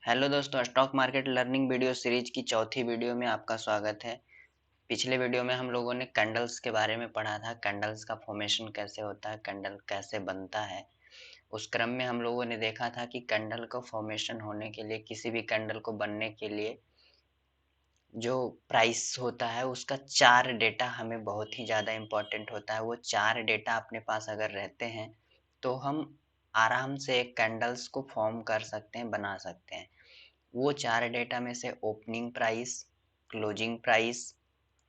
Hello दोस्तों, stock market learning video series की चौथी वीडियो में आपका स्वागत है। पिछले वीडियो में हम लोगों ने कैंडल्स के बारे में पढ़ा था। कैंडल्स का फॉर्मेशन कैसे होता है, कैंडल कैसे बनता है। उस क्रम में हम लोगों ने देखा था कि कैंडल का फॉर्मेशन होने के लिए, किसी भी कैंडल को बनने के लिए जो प्राइस होता है उसका 4 डेटा हमें बहुत ही ज़्यादा इम्पोर्टेंट होता है। वो 4 डेटा अपने पास अगर रहते हैं तो हम आराम से एक कैंडल्स को फॉर्म कर सकते हैं, बना सकते हैं। वो 4 डेटा में से ओपनिंग प्राइस, क्लोजिंग प्राइस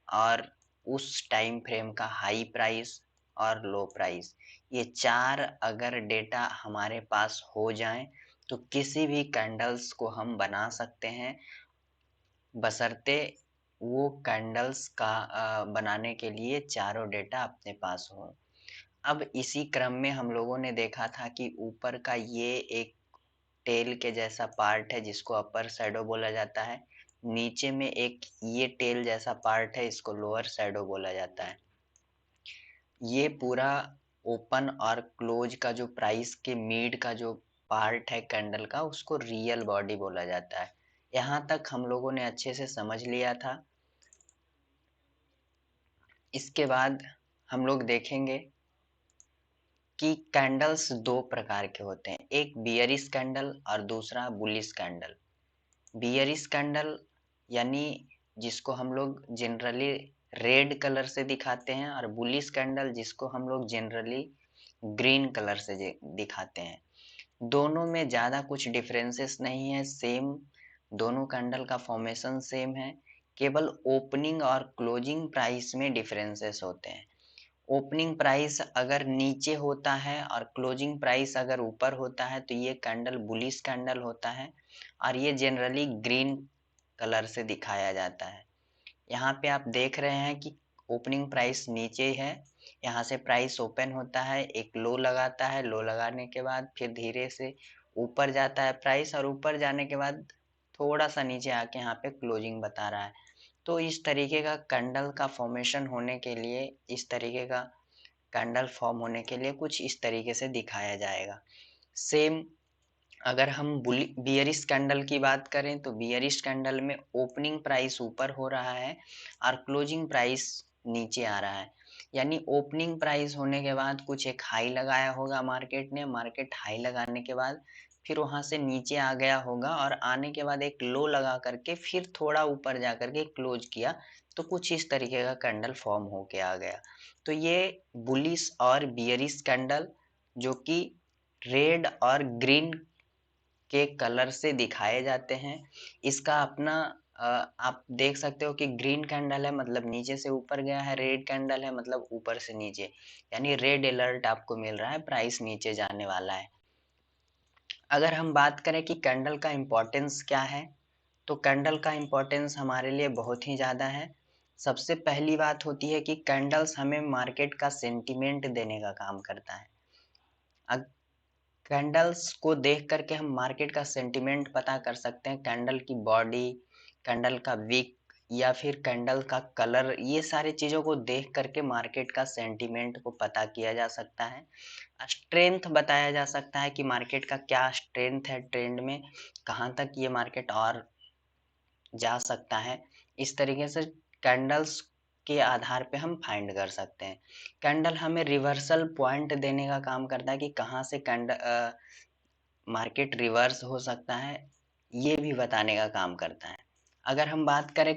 और उस टाइम फ्रेम का हाई प्राइस और लो प्राइस, ये 4 अगर डेटा हमारे पास हो जाएँ तो किसी भी कैंडल्स को हम बना सकते हैं, बशर्ते वो कैंडल्स का बनाने के लिए चारों डेटा अपने पास हों। अब इसी क्रम में हम लोगों ने देखा था कि ऊपर का ये एक टेल के जैसा पार्ट है जिसको अपर शैडो बोला जाता है। नीचे में एक ये टेल जैसा पार्ट है, इसको लोअर शैडो बोला जाता है। ये पूरा ओपन और क्लोज का जो प्राइस के मिड का जो पार्ट है कैंडल का, उसको रियल बॉडी बोला जाता है। यहाँ तक हम लोगों ने अच्छे से समझ लिया था। इसके बाद हम लोग देखेंगे कि कैंडल्स 2 प्रकार के होते हैं, एक बियरिश कैंडल और दूसरा बुलिश कैंडल। बियरिश कैंडल यानी जिसको हम लोग जनरली रेड कलर से दिखाते हैं, और बुलिश कैंडल जिसको हम लोग जनरली ग्रीन कलर से दिखाते हैं। दोनों में ज़्यादा कुछ डिफरेंसेस नहीं है, सेम दोनों कैंडल का फॉर्मेशन सेम है। केवल ओपनिंग और क्लोजिंग प्राइस में डिफरेंसेस होते हैं। ओपनिंग प्राइस अगर नीचे होता है और क्लोजिंग प्राइस अगर ऊपर होता है तो ये कैंडल बुलिश कैंडल होता है, और ये जनरली ग्रीन कलर से दिखाया जाता है। यहाँ पे आप देख रहे हैं कि ओपनिंग प्राइस नीचे है, यहाँ से प्राइस ओपन होता है, एक लो लगाता है, लो लगाने के बाद फिर धीरे से ऊपर जाता है प्राइस, और ऊपर जाने के बाद थोड़ा सा नीचे आके यहाँ पे क्लोजिंग बता रहा है। तो इस तरीके का कैंडल का फॉर्मेशन होने के लिए, इस तरीके का कैंडल फॉर्म होने के लिए कुछ इस तरीके से दिखाया जाएगा। सेम अगर हम बियरिश कैंडल की बात करें तो बियरिश कैंडल में ओपनिंग प्राइस ऊपर हो रहा है और क्लोजिंग प्राइस नीचे आ रहा है। यानी ओपनिंग प्राइस होने के बाद कुछ एक हाई लगाया होगा मार्केट ने, मार्केट हाई लगाने के बाद फिर वहां से नीचे आ गया होगा, और आने के बाद एक लो लगा करके फिर थोड़ा ऊपर जा करके क्लोज किया, तो कुछ इस तरीके का कैंडल फॉर्म होके आ गया। तो ये बुलिश और बियरिश कैंडल जो कि रेड और ग्रीन के कलर से दिखाए जाते हैं। इसका अपना आप देख सकते हो कि ग्रीन कैंडल है मतलब नीचे से ऊपर गया है, रेड कैंडल है मतलब ऊपर से नीचे, यानी रेड अलर्ट आपको मिल रहा है, प्राइस नीचे जाने वाला है। अगर हम बात करें कि कैंडल का इम्पोर्टेंस क्या है, तो कैंडल का इम्पोर्टेंस हमारे लिए बहुत ही ज़्यादा है। सबसे पहली बात होती है कि कैंडल्स हमें मार्केट का सेंटिमेंट देने का काम करता है। कैंडल्स को देख करके हम मार्केट का सेंटिमेंट पता कर सकते हैं। कैंडल की बॉडी, कैंडल का विक या फिर कैंडल का कलर, ये सारी चीज़ों को देख करके मार्केट का सेंटिमेंट को पता किया जा सकता है। स्ट्रेंथ बताया जा सकता है कि मार्केट का क्या स्ट्रेंथ है, ट्रेंड में कहाँ तक ये मार्केट और जा सकता है। इस तरीके से कैंडल्स के आधार पे हम फाइंड कर सकते हैं। कैंडल हमें रिवर्सल पॉइंट देने का काम करता है कि कहाँ से मार्केट रिवर्स हो सकता है, ये भी बताने का काम करता है। अगर हम बात करें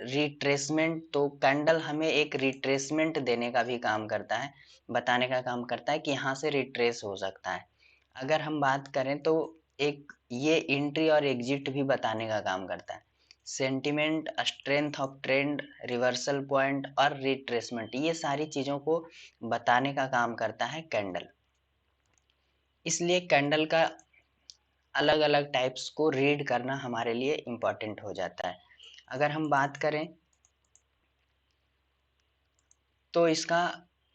रिट्रेसमेंट, तो कैंडल हमें एक रिट्रेसमेंट देने का भी काम करता है, बताने का काम करता है कि यहाँ से रिट्रेस हो सकता है। अगर हम बात करें तो एक ये एंट्री और एग्जिट भी बताने का काम करता है। Sentiment, strength of trend, reversal point और रिट्रेसमेंट, ये सारी चीज़ों को बताने का काम करता है कैंडल। इसलिए कैंडल का अलग अलग टाइप्स को रीड करना हमारे लिए इम्पोर्टेंट हो जाता है। अगर हम बात करें तो इसका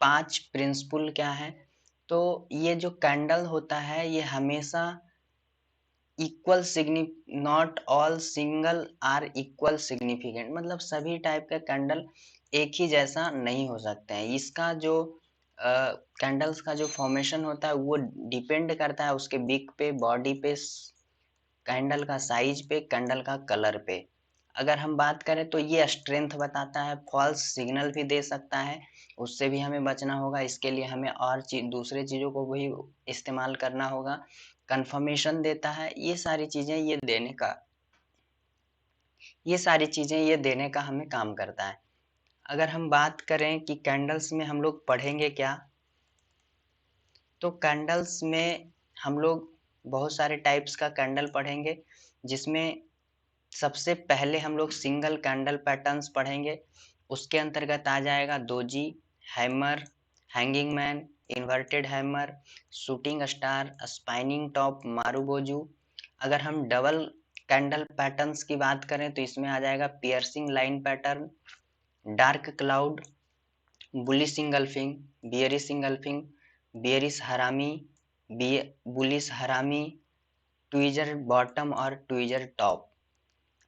5 प्रिंसिपल क्या है, तो ये जो कैंडल होता है ये हमेशा equal not all single are equal significant, मतलब सभी टाइप के कैंडल एक ही जैसा नहीं हो सकते हैं। इसका जो कैंडल्स का जो फॉर्मेशन होता है वो डिपेंड करता है उसके बिक पे, बॉडी पे, कैंडल का साइज पे, कैंडल का कलर पे। अगर हम बात करें तो ये स्ट्रेंथ बताता है, फॉल्स सिग्नल भी दे सकता है, उससे भी हमें बचना होगा। इसके लिए हमें और दूसरे चीज़ों को भी इस्तेमाल करना होगा। कंफर्मेशन देता है, ये सारी चीज़ें ये देने का हमें काम करता है। अगर हम बात करें कि कैंडल्स में हम लोग पढ़ेंगे क्या, तो कैंडल्स में हम लोग बहुत सारे टाइप्स का कैंडल पढ़ेंगे, जिसमें सबसे पहले हम लोग सिंगल कैंडल पैटर्न्स पढ़ेंगे। उसके अंतर्गत आ जाएगा doji, hammer, hanging man, inverted hammer, shooting star, spinning top, marubozu. अगर हम डबल कैंडल पैटर्न्स की बात करें तो इसमें आ जाएगा piercing line pattern, dark cloud, bullish engulfing, bearish engulfing, bearish हरामी, बुलिश हरामी, ट्वीजर बॉटम और ट्वीजर टॉप।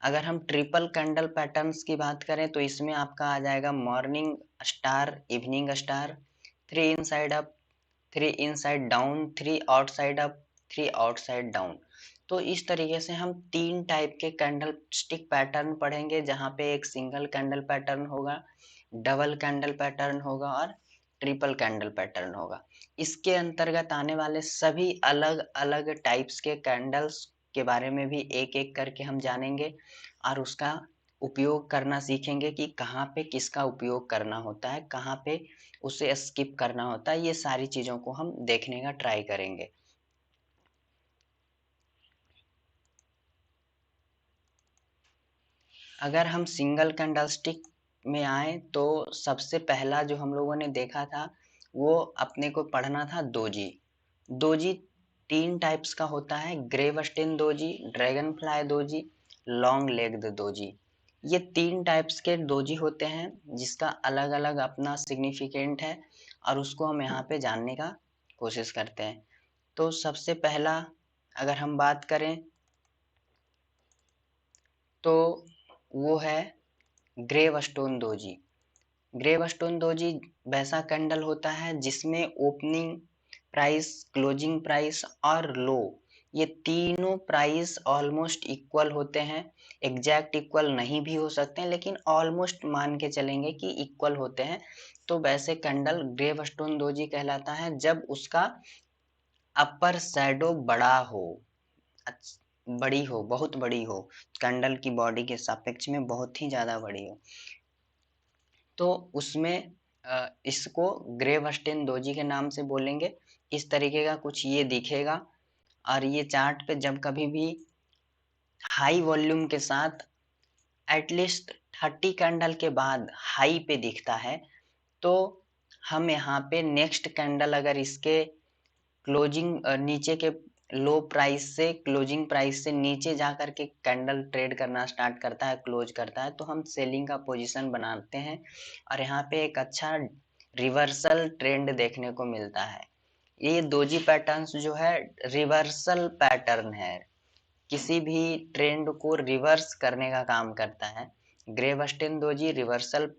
अगर हम ट्रिपल कैंडल पैटर्न्स की बात करें तो इसमें आपका आ जाएगा morning star, evening star, 3 inside up, 3 inside down, 3 outside up, 3 outside down. तो इस तरीके से हम 3 टाइप के कैंडल स्टिक पैटर्न पढ़ेंगे, जहाँ पे एक सिंगल कैंडल पैटर्न होगा, डबल कैंडल पैटर्न होगा और ट्रिपल कैंडल पैटर्न होगा। इसके अंतर्गत आने वाले सभी अलग अलग टाइप्स के कैंडल्स के बारे में भी एक एक करके हम जानेंगे और उसका उपयोग करना सीखेंगे कि कहाँ पे किसका उपयोग करना होता है, कहाँ पे उसे स्किप करना होता है। ये सारी चीज़ों को हम देखने का ट्राई करेंगे। अगर हम सिंगल कैंडलस्टिक में आए तो सबसे पहला जो हम लोगों ने देखा था वो अपने को पढ़ना था दोजी। दोजी 3 टाइप्स का होता है, gravestone doji, dragonfly doji, long legged doji. ये 3 टाइप्स के दोजी होते हैं, जिसका अलग अलग अपना सिग्निफिकेंट है और उसको हम यहाँ पे जानने का कोशिश करते हैं। तो सबसे पहला अगर हम बात करें तो वो है ग्रेवस्टोन दोजी। ग्रेवस्टोन दोजी वैसा कैंडल होता है जिसमें ओपनिंग प्राइस, क्लोजिंग प्राइस और लो, ये तीनों प्राइस ऑलमोस्ट इक्वल होते हैं। एग्जैक्ट इक्वल नहीं भी हो सकते हैं, लेकिन ऑलमोस्ट मान के चलेंगे कि इक्वल होते हैं। तो वैसे कैंडल ग्रेवस्टोन दोजी कहलाता है जब उसका अपर शैडो बड़ा हो, बड़ी हो, बहुत बड़ी हो, कैंडल की बॉडी के सापेक्ष में बहुत ही ज्यादा बड़ी हो, तो उसमें इसको ग्रेवस्टेन दोजी के नाम से बोलेंगे। इस तरीके का कुछ ये दिखेगा और ये चार्ट पे जब कभी भी हाई वॉल्यूम के साथ एटलीस्ट 30 कैंडल के बाद हाई पे दिखता है, तो हम यहाँ पे नेक्स्ट कैंडल अगर इसके क्लोजिंग नीचे के लो प्राइस से, क्लोजिंग प्राइस से नीचे जा करके कैंडल ट्रेड करना स्टार्ट करता है, क्लोज करता है, तो हम सेलिंग का पोजीशन बनाते हैं और यहाँ पे एक अच्छा रिवर्सल ट्रेंड देखने को मिलता है। ये दोजी पैटर्न्स जो है रिवर्सल पैटर्न है, किसी भी ट्रेंड को रिवर्स करने का काम करता है। ग्रेवस्टेन दोजी रिवर्सल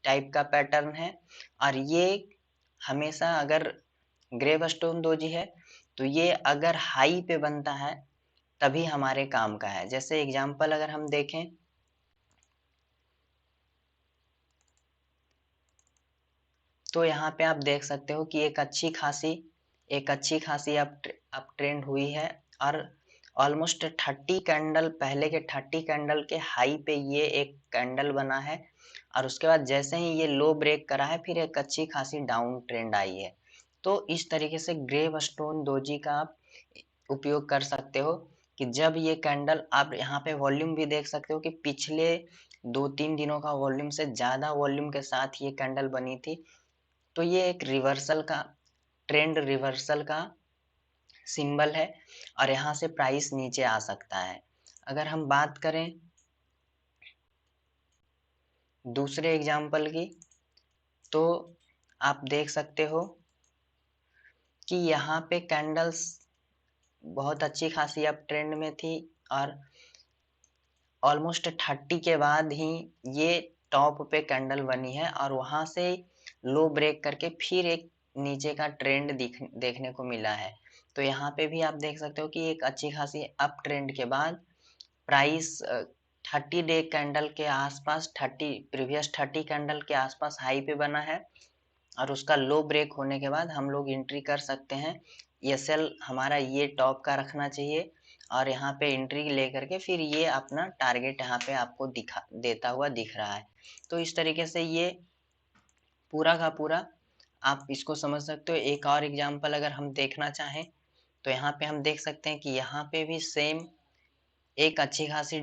टाइप का पैटर्न है और ये हमेशा अगर ग्रेवस्टोन दोजी है तो ये अगर हाई पे बनता है तभी हमारे काम का है। जैसे एग्जांपल अगर हम देखें तो यहाँ पे आप देख सकते हो कि एक अच्छी खासी अप ट्रेंड हुई है और ऑलमोस्ट 30 कैंडल, पहले के 30 कैंडल के हाई पे ये एक कैंडल बना है और उसके बाद जैसे ही ये लो ब्रेक करा है फिर एक अच्छी खासी डाउन ट्रेंड आई है। तो इस तरीके से ग्रेवस्टोन दोजी का आप उपयोग कर सकते हो कि जब ये कैंडल, आप यहाँ पे वॉल्यूम भी देख सकते हो कि पिछले 2-3 दिनों का वॉल्यूम से ज्यादा वॉल्यूम के साथ ये कैंडल बनी थी। तो ये एक रिवर्सल का ट्रेंड, रिवर्सल का सिंबल है और यहाँ से प्राइस नीचे आ सकता है। अगर हम बात करें दूसरे एग्जाम्पल की तो आप देख सकते हो कि यहाँ पे कैंडल्स बहुत अच्छी खासी अप ट्रेंड में थी और ऑलमोस्ट 30 के बाद ही ये टॉप पे कैंडल बनी है और वहां से लो ब्रेक करके फिर एक नीचे का ट्रेंड देखने को मिला है। तो यहाँ पे भी आप देख सकते हो कि एक अच्छी खासी अप ट्रेंड के बाद प्राइस 30 डे कैंडल के आसपास, प्रीवियस 30 कैंडल के आसपास हाई पे बना है और उसका लो ब्रेक होने के बाद हम लोग एंट्री कर सकते हैं। ये सेल हमारा ये टॉप का रखना चाहिए और यहाँ पे एंट्री लेकर के फिर ये अपना टारगेट यहाँ पे आपको देता हुआ दिख रहा है। तो इस तरीके से ये पूरा का पूरा आप इसको समझ सकते हो। एक और एग्जांपल अगर हम देखना चाहें तो यहाँ पे हम देख सकते हैं कि यहाँ पे भी सेम एक अच्छी खासी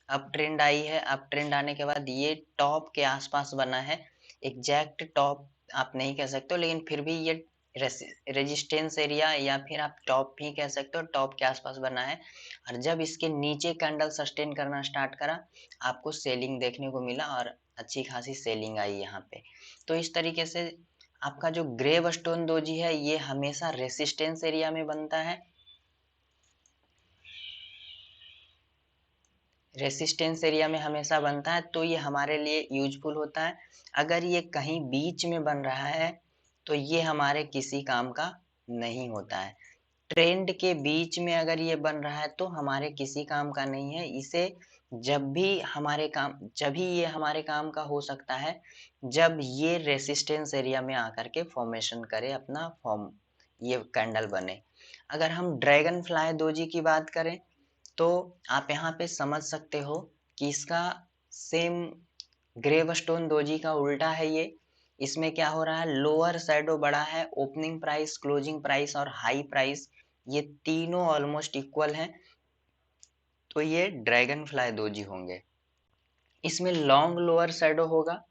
अप ट्रेंड आई है। अप ट्रेंड आने के बाद ये टॉप के आसपास बना है। एग्जैक्ट टॉप आप नहीं कह सकते हो, लेकिन फिर भी ये रेजिस्टेंस एरिया या फिर आप टॉप भी कह सकते हो, टॉप के आसपास बना है। और जब इसके नीचे कैंडल सस्टेन करना स्टार्ट करा, आपको सेलिंग देखने को मिला और अच्छी खासी सेलिंग आई यहाँ पे। तो इस तरीके से आपका जो ग्रेव स्टोन दोजी है ये हमेशा रेसिस्टेंस एरिया में बनता है। रेसिस्टेंस एरिया में हमेशा बनता है, तो ये हमारे लिए यूजफुल होता है। अगर ये कहीं बीच में बन रहा है तो ये हमारे किसी काम का नहीं होता है। ट्रेंड के बीच में अगर ये बन रहा है तो हमारे किसी काम का नहीं है। इसे जब भी ये हमारे काम का हो सकता है जब ये रेसिस्टेंस एरिया में आकर के फॉर्मेशन करे, अपना फॉर्म ये कैंडल बने। अगर हम ड्रैगन फ्लाई दोजी की बात करें तो आप यहाँ पे समझ सकते हो कि इसका सेम ग्रेव स्टोन दोजी का उल्टा है ये। इसमें क्या हो रहा है, लोअर शैडो बड़ा है, ओपनिंग प्राइस, क्लोजिंग प्राइस और हाई प्राइस ये तीनों ऑलमोस्ट इक्वल हैं, तो ये ड्रैगन फ्लाई दोजी होंगे। इसमें लॉन्ग लोअर शैडो होगा।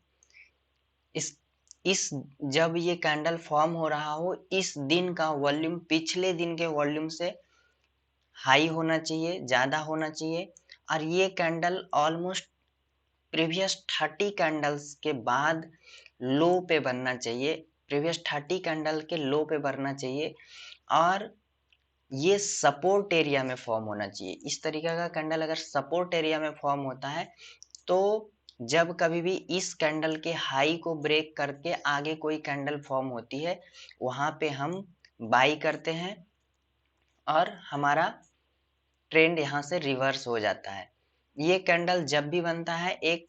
इस जब ये कैंडल फॉर्म हो रहा हो, इस दिन का वॉल्यूम पिछले दिन के वॉल्यूम से हाई होना चाहिए, ज्यादा होना चाहिए। और ये कैंडल ऑलमोस्ट प्रीवियस 30 कैंडल्स के बाद लो पे बनना चाहिए, प्रीवियस 30 कैंडल के लो पे बनना चाहिए और ये सपोर्ट एरिया में फॉर्म होना चाहिए। इस तरीके का कैंडल अगर सपोर्ट एरिया में फॉर्म होता है तो जब कभी भी इस कैंडल के हाई को ब्रेक करके आगे कोई कैंडल फॉर्म होती है, वहां पे हम बाई करते हैं और हमारा ट्रेंड यहाँ से रिवर्स हो जाता है। ये कैंडल जब भी बनता है एक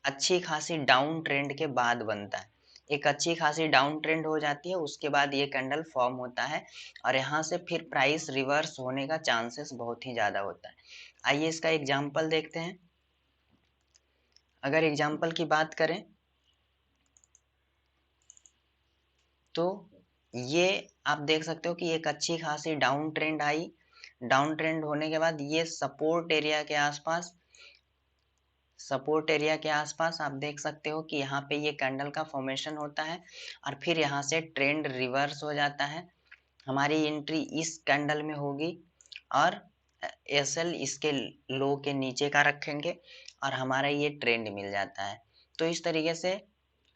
अच्छी खासी डाउन ट्रेंड के बाद बनता है। एक अच्छी खासी डाउन ट्रेंड हो जाती है, उसके बाद ये कैंडल फॉर्म होता है और यहाँ से फिर प्राइस रिवर्स होने का चांसेस बहुत ही ज्यादा होता है। आइए इसका एग्जांपल देखते हैं। अगर एग्जांपल की बात करें तो ये आप देख सकते हो कि एक अच्छी खासी डाउन ट्रेंड आई। डाउन ट्रेंड होने के बाद ये सपोर्ट एरिया के आसपास आप देख सकते हो कि यहाँ पे ये कैंडल का फॉर्मेशन होता है और फिर यहाँ से ट्रेंड रिवर्स हो जाता है। हमारी एंट्री इस कैंडल में होगी और एसएल इसके लो के नीचे का रखेंगे और हमारा ये ट्रेंड मिल जाता है। तो इस तरीके से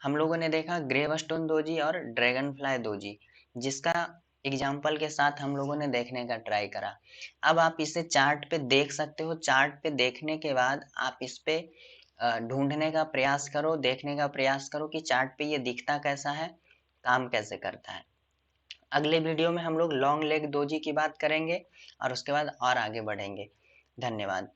हम लोगों ने देखा ग्रेवस्टोन दोजी और ड्रैगन फ्लाई दोजी, जिसका एग्जाम्पल के साथ हम लोगों ने देखने का ट्राई करा। अब आप इसे चार्ट पे देख सकते हो। चार्ट पे देखने के बाद आप इस पे ढूंढने का प्रयास करो, देखने का प्रयास करो कि चार्ट पे ये दिखता कैसा है, काम कैसे करता है। अगले वीडियो में हम लोग लॉन्ग लेग दोजी की बात करेंगे और उसके बाद और आगे बढ़ेंगे। धन्यवाद।